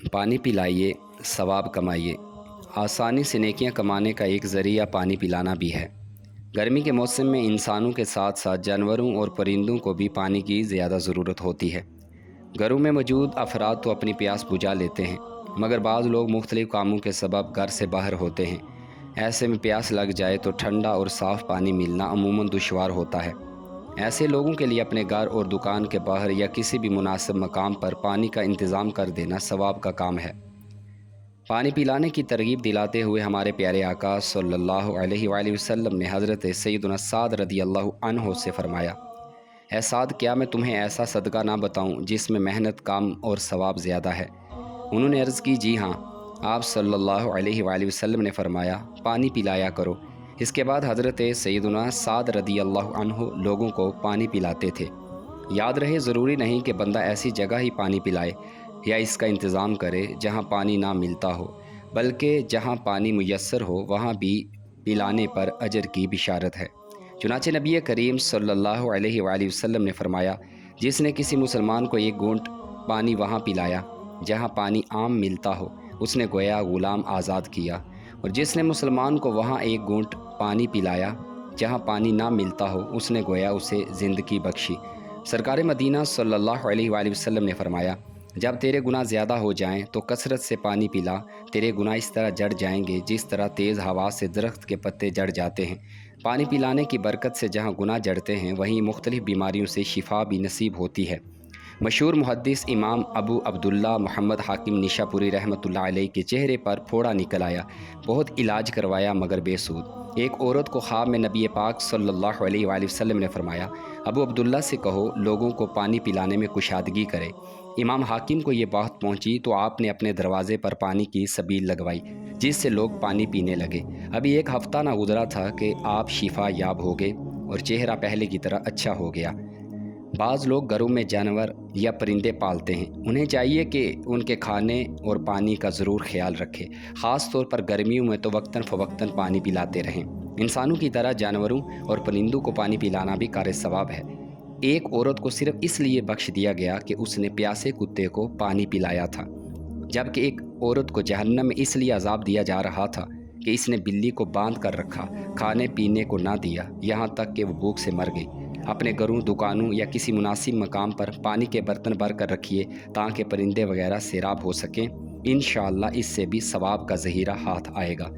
پانی پلائیے، ثواب کمائیے۔ آسانی سے نیکیاں کمانے کا ایک ذریعہ پانی پلانا بھی ہے۔ گرمی کے موسم میں انسانوں کے ساتھ ساتھ جانوروں اور پرندوں کو بھی پانی کی زیادہ ضرورت ہوتی ہے۔ گھروں میں موجود افراد تو اپنی پیاس بجھا لیتے ہیں، مگر بعض لوگ مختلف کاموں کے سبب گھر سے باہر ہوتے ہیں۔ ایسے میں پیاس لگ جائے تو ٹھنڈا اور صاف پانی ملنا عموماً دشوار ہوتا ہے۔ ایسے لوگوں کے لیے اپنے گھر اور دکان کے باہر یا کسی بھی مناسب مقام پر پانی کا انتظام کر دینا ثواب کا کام ہے۔ پانی پلانے کی ترغیب دلاتے ہوئے ہمارے پیارے آقا صلی اللہ علیہ وآلہ وسلم نے حضرت سیدنا سعد رضی اللہ عنہ سے فرمایا، اے سعد، کیا میں تمہیں ایسا صدقہ نہ بتاؤں جس میں محنت کم اور ثواب زیادہ ہے؟ انہوں نے عرض کی، جی ہاں۔ آپ صلی اللہ علیہ وآلہ وسلم نے فرمایا، پانی پلایا کرو۔ اس کے بعد حضرت سیدنا سعد رضی اللہ عنہ لوگوں کو پانی پلاتے تھے۔ یاد رہے، ضروری نہیں کہ بندہ ایسی جگہ ہی پانی پلائے یا اس کا انتظام کرے جہاں پانی نہ ملتا ہو، بلکہ جہاں پانی میسر ہو وہاں بھی پلانے پر اجر کی بشارت ہے۔ چنانچہ نبی کریم صلی اللہ علیہ وآلہ وسلم نے فرمایا، جس نے کسی مسلمان کو ایک گھونٹ پانی وہاں پلایا جہاں پانی عام ملتا ہو، اس نے گویا غلام آزاد کیا، اور جس نے مسلمان کو وہاں ایک گھونٹ پانی پلایا جہاں پانی نہ ملتا ہو، اس نے گویا اسے زندگی بخشی۔ سرکار مدینہ صلی اللہ علیہ وآلہ وسلم نے فرمایا، جب تیرے گناہ زیادہ ہو جائیں تو کثرت سے پانی پلا، تیرے گناہ اس طرح جڑ جائیں گے جس طرح تیز ہوا سے درخت کے پتے جڑ جاتے ہیں۔ پانی پلانے کی برکت سے جہاں گناہ جڑتے ہیں، وہیں مختلف بیماریوں سے شفا بھی نصیب ہوتی ہے۔ مشہور محدث امام ابو عبداللہ محمد حاکم نشاپوری رحمۃ اللہ علیہ کے چہرے پر پھوڑا نکل آیا، بہت علاج کروایا مگر بے سود۔ ایک عورت کو خواب میں نبی پاک صلی اللہ علیہ وآلہ وسلم نے فرمایا، ابو عبداللہ سے کہو لوگوں کو پانی پلانے میں کشادگی کرے۔ امام حاکم کو یہ بات پہنچی تو آپ نے اپنے دروازے پر پانی کی سبیل لگوائی، جس سے لوگ پانی پینے لگے۔ ابھی ایک ہفتہ نہ گزرا تھا کہ آپ شفا یاب ہو گئے اور چہرہ پہلے کی طرح اچھا ہو گیا۔ بعض لوگ گھروں میں جانور یا پرندے پالتے ہیں، انہیں چاہیے کہ ان کے کھانے اور پانی کا ضرور خیال رکھے، خاص طور پر گرمیوں میں تو وقتاً فوقتاً پانی پلاتے رہیں۔ انسانوں کی طرح جانوروں اور پرندوں کو پانی پلانا بھی کار ثواب ہے۔ ایک عورت کو صرف اس لیے بخش دیا گیا کہ اس نے پیاسے کتے کو پانی پلایا تھا، جبکہ ایک عورت کو جہنم میں اس لیے عذاب دیا جا رہا تھا کہ اس نے بلی کو باندھ کر رکھا، کھانے پینے کو نہ دیا، یہاں تک کہ وہ بھوک سے مر گئی۔ اپنے گھروں، دکانوں یا کسی مناسب مقام پر پانی کے برتن بھر کر رکھیے تاکہ پرندے وغیرہ سیراب ہو سکیں۔ انشاءاللہ اس سے بھی ثواب کا ذخیرہ ہاتھ آئے گا۔